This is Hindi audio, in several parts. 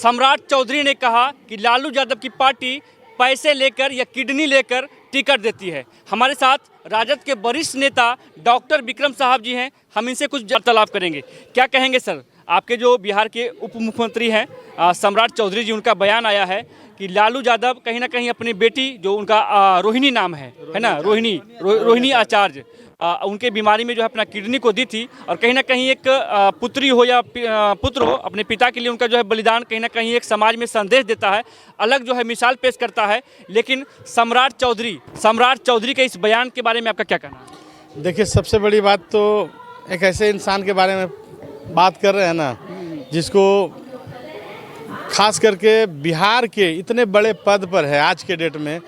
सम्राट चौधरी ने कहा कि लालू यादव की पार्टी पैसे लेकर या किडनी लेकर टिकट देती है। हमारे साथ राजद के वरिष्ठ नेता डॉक्टर विक्रम साहब जी हैं, हम इनसे कुछ वार्तालाप करेंगे। क्या कहेंगे सर, आपके जो बिहार के उप मुख्यमंत्री हैं सम्राट चौधरी जी, उनका बयान आया है कि लालू यादव कहीं ना कहीं अपनी बेटी, जो उनका रोहिणी नाम है ना, रोहिणी आचार्य, उनके बीमारी में जो है अपना किडनी को दी थी, और कहीं ना कहीं एक पुत्री हो या पुत्र हो, अपने पिता के लिए उनका जो है बलिदान कहीं ना कहीं एक समाज में संदेश देता है, अलग जो है मिसाल पेश करता है। लेकिन सम्राट चौधरी के इस बयान के बारे में आपका क्या कहना है? देखिए, सबसे बड़ी बात तो एक ऐसे इंसान के बारे में बात कर रहे हैं ना, जिसको खास करके बिहार के इतने बड़े पद पर है। आज के डेट में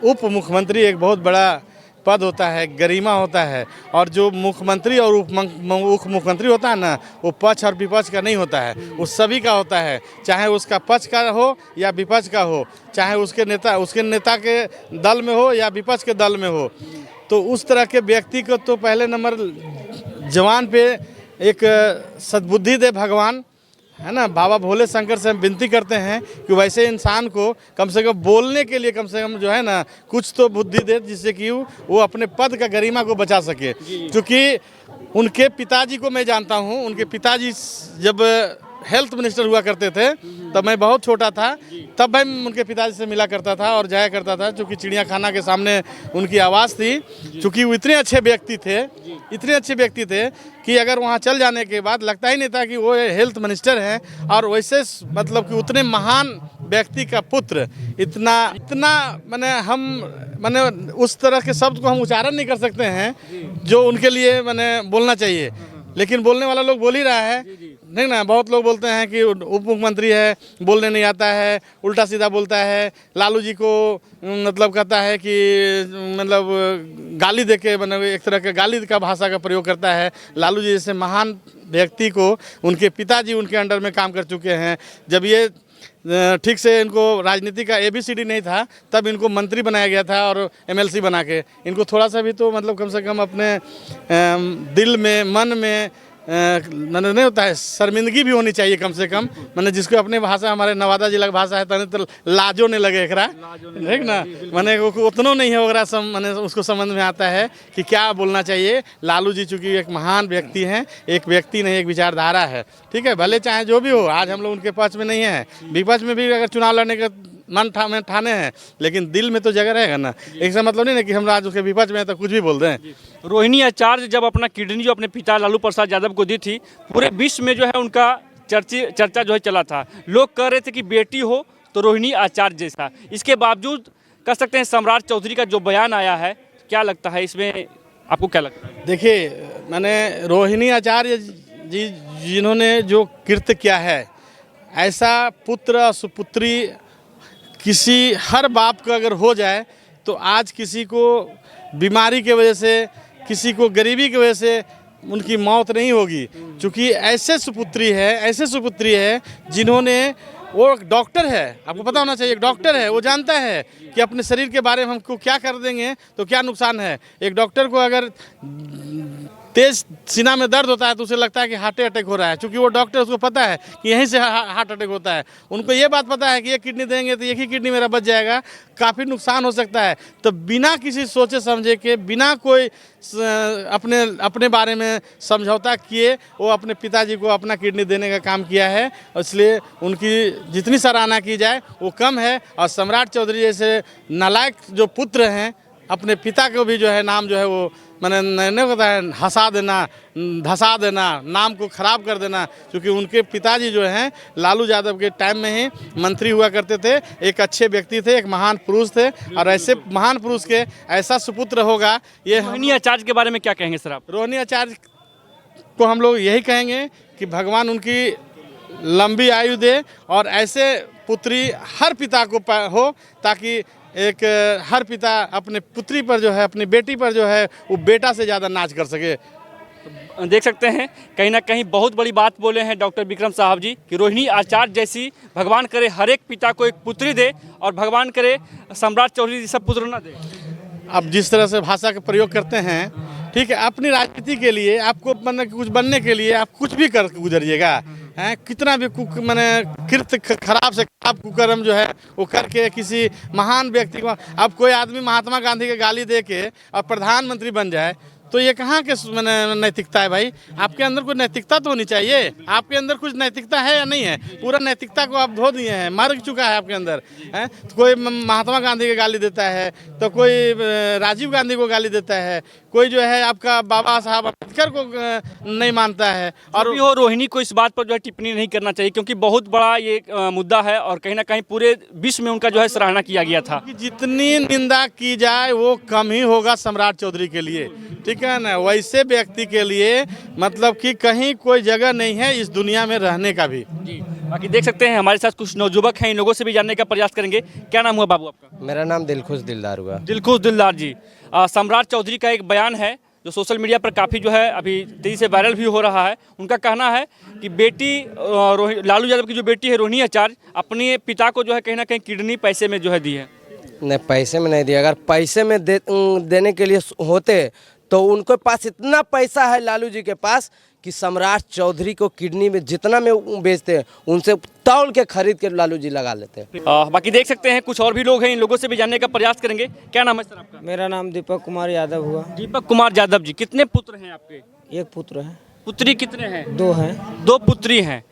उप मुख्यमंत्री एक बहुत बड़ा पद होता है, गरिमा होता है। और जो मुख्यमंत्री और उप मुख्यमंत्री होता है ना, वो पक्ष और विपक्ष का नहीं होता है, वो सभी का होता है। चाहे उसका पक्ष का हो या विपक्ष का हो, चाहे उसके नेता के दल में हो या विपक्ष के दल में हो। तो उस तरह के व्यक्ति को तो पहले नंबर जवान पे एक सद्बुद्धि दे भगवान, है ना। बाबा भोले शंकर से हम विनती करते हैं कि वैसे इंसान को कम से कम बोलने के लिए कम से कम जो है ना कुछ तो बुद्धि दे, जिससे कि वो अपने पद का गरिमा को बचा सके। क्योंकि उनके पिताजी को मैं जानता हूँ। उनके पिताजी जब हेल्थ मिनिस्टर हुआ करते थे तब मैं बहुत छोटा था, तब मैं उनके पिताजी से मिला करता था और जाया करता था। चूँकि चिड़ियाखाना के सामने उनकी आवाज़ थी, चूँकि वो इतने अच्छे व्यक्ति थे कि अगर वहाँ चल जाने के बाद लगता ही नहीं था कि वो हेल्थ मिनिस्टर हैं। और वैसे मतलब कि उतने महान व्यक्ति का पुत्र, इतना मैंने उस तरह के शब्द को हम उच्चारण नहीं कर सकते हैं जो उनके लिए मैंने बोलना चाहिए। लेकिन बोलने वाला लोग बोल ही रहा है, नहीं ना। बहुत लोग बोलते हैं कि उप मुख्यमंत्री है, बोलने नहीं आता है, उल्टा सीधा बोलता है। लालू जी को मतलब कहता है कि मतलब गाली देके, मतलब एक तरह के गाली का भाषा का प्रयोग करता है। लालू जी जैसे महान व्यक्ति को उनके पिताजी उनके अंडर में काम कर चुके हैं। जब ये ठीक से इनको राजनीति का ABCD नहीं था, तब इनको मंत्री बनाया गया था और MLC बना के। इनको थोड़ा सा भी तो मतलब कम से कम अपने दिल में, मन में मैंने नहीं होता है, शर्मिंदगी भी होनी चाहिए कम से कम। मैंने जिसको अपनी भाषा, हमारे नवादा जिला की भाषा है, तने तो लाजो नहीं लगे एकरा, ठीक ना। मैंने उतना नहीं है वगैरह सब, मैंने उसको समझ में आता है कि क्या बोलना चाहिए। लालू जी चूँकि एक महान व्यक्ति हैं, एक व्यक्ति नहीं एक विचारधारा है, ठीक है। भले चाहे जो भी हो, आज हम लोग उनके पक्ष में नहीं हैं, विपक्ष में भी अगर चुनाव लड़ने का मन ठाने हैं, लेकिन दिल में तो जगह रहेगा ना। ऐसा मतलब नहीं ना कि हम आज उसके विपक्ष में तो कुछ भी बोल रहे हैं। रोहिणी आचार्य जब अपना किडनी जो अपने पिता लालू प्रसाद यादव को दी थी, पूरे विश्व में जो है उनका चर्चा जो है चला था। लोग कह रहे थे कि बेटी हो तो रोहिणी आचार्य जैसा। इसके बावजूद कह सकते हैं सम्राट चौधरी का जो बयान आया है, क्या लगता है इसमें, आपको क्या लगता है? देखिए, मैंने रोहिणी आचार्य जी जिन्होंने जो कृत्य किया है, ऐसा पुत्र सुपुत्री किसी हर बाप का अगर हो जाए तो आज किसी को बीमारी की वजह से, किसी को गरीबी की वजह से उनकी मौत नहीं होगी। क्योंकि ऐसे सुपुत्री है जिन्होंने, वो डॉक्टर है, आपको पता होना चाहिए, एक डॉक्टर है, वो जानता है कि अपने शरीर के बारे में हमको क्या कर देंगे तो क्या नुकसान है। एक डॉक्टर को अगर तेज सीना में दर्द होता है तो उसे लगता है कि हार्ट अटैक हो रहा है, क्योंकि वो डॉक्टर, उसको पता है कि यहीं से हार्ट अटैक होता है। उनको ये बात पता है कि एक किडनी देंगे तो एक ही किडनी मेरा बच जाएगा, काफ़ी नुकसान हो सकता है। तो बिना किसी सोचे समझे के, बिना कोई अपने बारे में समझौता किए, वो अपने पिताजी को अपना किडनी देने का काम किया है। इसलिए उनकी जितनी सराहना की जाए वो कम है। और सम्राट चौधरी जैसे नालायक जो पुत्र हैं, अपने पिता को भी जो है नाम जो है वो मैंने नहीं पता है, धसा देना, नाम को ख़राब कर देना। क्योंकि उनके पिताजी जो हैं लालू यादव के टाइम में ही मंत्री हुआ करते थे, एक अच्छे व्यक्ति थे, एक महान पुरुष थे। और ऐसे महान पुरुष के ऐसा सुपुत्र होगा। ये रोहिणी आचार्य के बारे में क्या कहेंगे सर आप? रोहिणी आचार्य को हम लोग यही कहेंगे कि भगवान उनकी लंबी आयु दे, और ऐसे पुत्री हर पिता को हो, ताकि एक हर पिता अपने पुत्री पर जो है, अपनी बेटी पर जो है, वो बेटा से ज़्यादा नाज कर सके। देख सकते हैं कहीं ना कहीं बहुत बड़ी बात बोले हैं डॉक्टर विक्रम साहब जी कि रोहिणी आचार्य जैसी, भगवान करे हर एक पिता को एक पुत्री दे, और भगवान करे सम्राट चौधरी जैसा पुत्र ना दे। अब जिस तरह से भाषा का प्रयोग करते हैं, ठीक है, अपनी राजनीति के लिए आपको कुछ बनने के लिए आप कुछ भी कर गुजरिएगा, हैं, कितना भी मैंने कृत्य खराब से खराब कुकर्म जो है वो करके किसी महान व्यक्ति को, अब कोई आदमी महात्मा गांधी के गाली दे के और प्रधानमंत्री बन जाए तो ये कहाँ के मैंने नैतिकता है भाई? आपके अंदर कोई नैतिकता तो होनी चाहिए। आपके अंदर कुछ नैतिकता है या नहीं है? पूरा नैतिकता को आप धो दिए हैं, मर चुका है आपके अंदर है। तो कोई महात्मा गांधी को गाली देता है, तो कोई राजीव गांधी को गाली देता है, कोई जो है आपका बाबा साहब अम्बेडकर को नहीं मानता है। और भी हो, रोहिणी को इस बात पर जो है टिप्पणी नहीं करना चाहिए, क्योंकि बहुत बड़ा ये मुद्दा है और कहीं ना कहीं पूरे विश्व में उनका जो है सराहना किया गया था। जितनी निंदा की जाए वो कम ही होगा सम्राट चौधरी के लिए, ठीक है ना। वैसे व्यक्ति के लिए मतलब कि कहीं कोई जगह नहीं है इस दुनिया में रहने का भी। जी, बाकी देख सकते हैं हमारे साथ कुछ नौजुवक हैं, इन लोगों से भी जानने का प्रयास करेंगे। क्या नाम हुआ बाबू आपका? मेरा नाम दिलखुश दिलदार हुआ। दिलखुश दिलदार जी, सम्राट चौधरी का एक बयान है जो सोशल मीडिया पर काफ़ी जो है अभी तेजी से वायरल भी हो रहा है। उनका कहना है कि बेटी लालू यादव की जो बेटी है रोहिणी आचार्य, अपने पिता को जो है कहीं ना कहीं किडनी पैसे में जो है दी है। नहीं, पैसे में नहीं दिया। अगर पैसे में देने के लिए होते तो उनके पास इतना पैसा है लालू जी के पास कि सम्राट चौधरी को किडनी में जितना में बेचते हैं उनसे तौल के खरीद के लालू जी लगा लेते हैं। बाकी देख सकते हैं कुछ और भी लोग हैं, इन लोगों से भी जानने का प्रयास करेंगे। क्या नाम है सर आपका? मेरा नाम दीपक कुमार यादव हुआ। दीपक कुमार यादव जी, कितने पुत्र हैं आपके? एक पुत्र है। पुत्री कितने हैं? 2 हैं। 2 पुत्री हैं।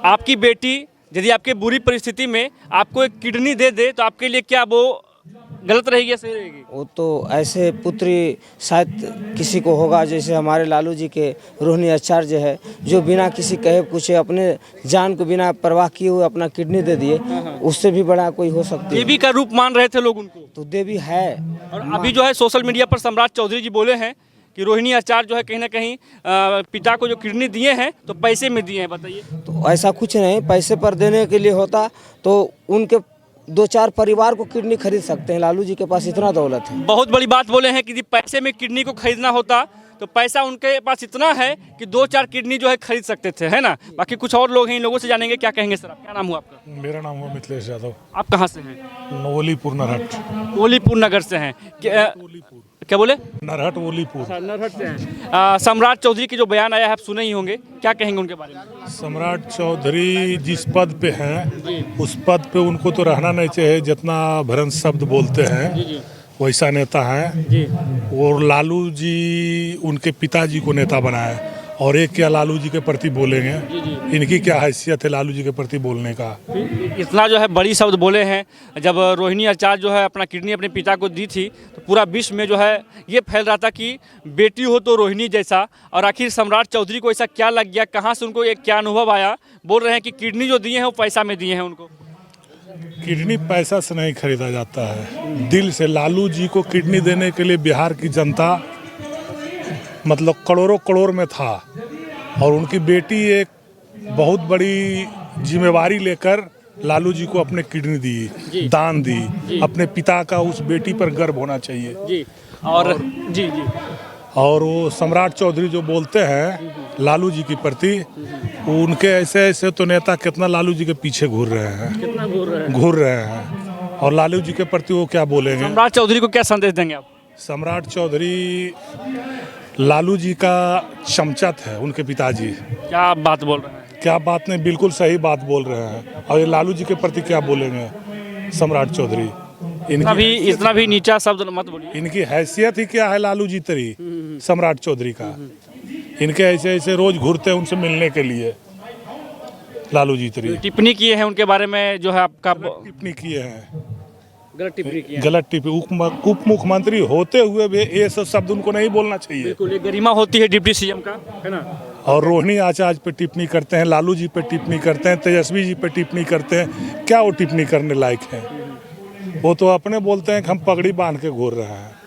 आपकी बेटी यदि आपके बुरी परिस्थिति में आपको एक किडनी दे दे तो आपके लिए क्या वो गलत रहेगी या सही रहेगी? वो तो ऐसे पुत्री शायद किसी को होगा, जैसे हमारे लालू जी के रोहिणी आचार्य है, जो बिना किसी कहे पूछे अपने जान को बिना परवाह किए हुए अपना किडनी दे दिए। उससे भी बड़ा कोई हो सकती है। देवी का रूप मान रहे थे लोग उनको। तो देवी है। और अभी जो है सोशल मीडिया पर सम्राट चौधरी जी बोले हैं कि रोहिणी आचार्य जो है कहीं ना कहीं पिता को जो किडनी दिए हैं तो पैसे में दिए हैं। बताइए। तो ऐसा कुछ नहीं, पैसे पर देने के लिए होता तो उनके 2-4 परिवार को किडनी खरीद सकते हैं। लालू जी के पास इतना दौलत है। बहुत बड़ी बात बोले हैं कि यदि पैसे में किडनी को खरीदना होता तो पैसा उनके पास इतना है कि 2-4 किडनी जो है खरीद सकते थे, है ना। बाकी कुछ और लोग हैं, इन लोगों से जानेंगे। क्या कहेंगे सर आप? क्या नाम हुआ आपका? मेरा नाम हुआ मिथिलेश यादव। आप कहाँ से हैं? नवलीपुर नरहट। ओलीपुर नगर से हैं। क्या बोले? नरहट ओलीपुर। नरहट से हैं। सम्राट चौधरी की जो बयान आया है आप सुने ही होंगे, क्या कहेंगे उनके बारे में? सम्राट चौधरी जिस पद पे हैं उस पद पे उनको तो रहना नहीं चाहिए। जितना भ्रंश शब्द बोलते हैं वैसा नेता है। और लालू जी उनके पिताजी को नेता बनाए और एक क्या लालू जी के प्रति बोलेंगे? इनकी क्या हैसियत है लालू जी के प्रति बोलने का? इतना जो है बड़ी शब्द बोले हैं। जब रोहिणी आचार्य जो है अपना किडनी अपने पिता को दी थी तो पूरा विश्व में जो है ये फैल रहा था कि बेटी हो तो रोहिणी जैसा। और आखिर सम्राट चौधरी को ऐसा क्या लग गया, कहाँ से उनको एक क्या अनुभव आया? बोल रहे हैं कि किडनी जो दिए हैं वो पैसा में दिए हैं उनको। किडनी पैसा से नहीं खरीदा जाता है, दिल से। लालू जी को किडनी देने के लिए बिहार की जनता मतलब करोड़ों करोड़ में था और उनकी बेटी एक बहुत बड़ी जिम्मेवारी लेकर लालू जी को अपने किडनी दी, दान दी। अपने पिता का उस बेटी पर गर्व होना चाहिए। जी और जी जी और वो सम्राट चौधरी जो बोलते हैं लालू जी के प्रति, उनके ऐसे ऐसे तो नेता कितना लालू जी के पीछे घूर रहे हैं, कितना घूर रहे हैं। और लालू जी के प्रति वो क्या बोलेंगे? सम्राट चौधरी को क्या संदेश देंगे आप? सम्राट चौधरी लालू जी का चमचा है, उनके पिताजी। क्या बात बोल रहे हैं? क्या बात नहीं, बिल्कुल सही बात बोल रहे हैं। और ये लालू जी के प्रति क्या बोलेंगे सम्राट चौधरी? इतना भी नीचा शब्द मत बोलिए। इनकी हैसियत ही क्या है लालू जी तरी सम्राट चौधरी का? इनके ऐसे ऐसे रोज घूरते हैं उनसे मिलने के लिए लालू जी तरी। टिप्पणी किए हैं उनके बारे में जो है आपका टिप्पणी किए हैं, गलत टिप्पणी किए हैं। गलत टिप्पणी। उप मुख्यमंत्री होते हुए भी ये सब शब्द उनको नहीं बोलना चाहिए। बिल्कुल, ये गरिमा होती है डिप्टी सीएम का, है ना। और रोहिणी आचार्य पे टिप्पणी करते हैं, लालू जी पे टिप्पणी करते हैं, तेजस्वी जी पे टिप्पणी करते हैं। क्या वो टिप्पणी करने लायक है? वो तो अपने बोलते हैं कि हम पगड़ी बांध के घूर रहे हैं।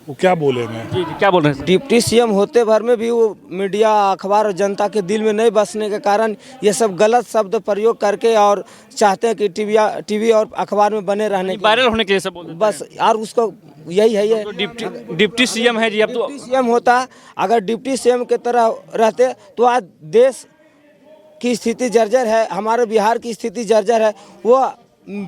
वो क्या बोलेंगे? जी जी क्या बोल रहे हैं? डिप्टी सीएम होते भर में भी वो मीडिया, अखबार और जनता के दिल में नहीं बसने के कारण ये सब गलत शब्द प्रयोग करके और चाहते हैं कि टीवी और अखबार में बने रहने के वायरल होने के लिए सब बोल रहे हैं। बस। और उसको यही है ये तो डिप्टी सीएम है जी। अब तो डिप्टी सीएम होता, अगर डिप्टी सीएम के तरह रहते तो आज देश की स्थिति जर्जर है, हमारे बिहार की स्थिति जर्जर है। वो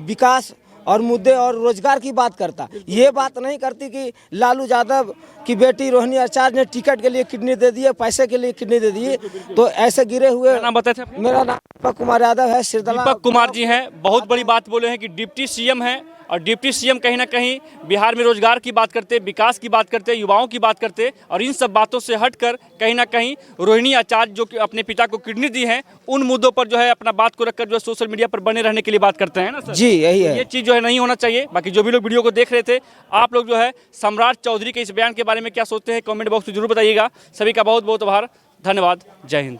विकास और मुद्दे और रोजगार की बात करता। ये बात नहीं करती कि लालू यादव की बेटी रोहिणी आचार्य ने टिकट के लिए किडनी दे दी है, पैसे के लिए किडनी दे दी है। तो ऐसे गिरे हुए। क्या नाम बताए थे आपने? मेरा नाम दीपक कुमार यादव है। सिरदला दीपक कुमार जी हैं, बहुत बड़ी बात बोले हैं कि डिप्टी सीएम हैं और डिप्टी सीएम कहीं ना कहीं बिहार में रोजगार की बात करते, विकास की बात करते, युवाओं की बात करते, और इन सब बातों से हटकर कहीं ना कहीं रोहिणी आचार्य जो कि अपने पिता को किडनी दी है, उन मुद्दों पर जो है अपना बात को रखकर जो है सोशल मीडिया पर बने रहने के लिए बात करते हैं ना सर? जी यही है। ये चीज़ जो है नहीं होना चाहिए। बाकी जो भी लोग वीडियो को देख रहे थे, आप लोग जो है सम्राट चौधरी के इस बयान के बारे में क्या सोचते हैं, कमेंट बॉक्स में जरूर बताइएगा। सभी का बहुत बहुत आभार, धन्यवाद, जय हिंद।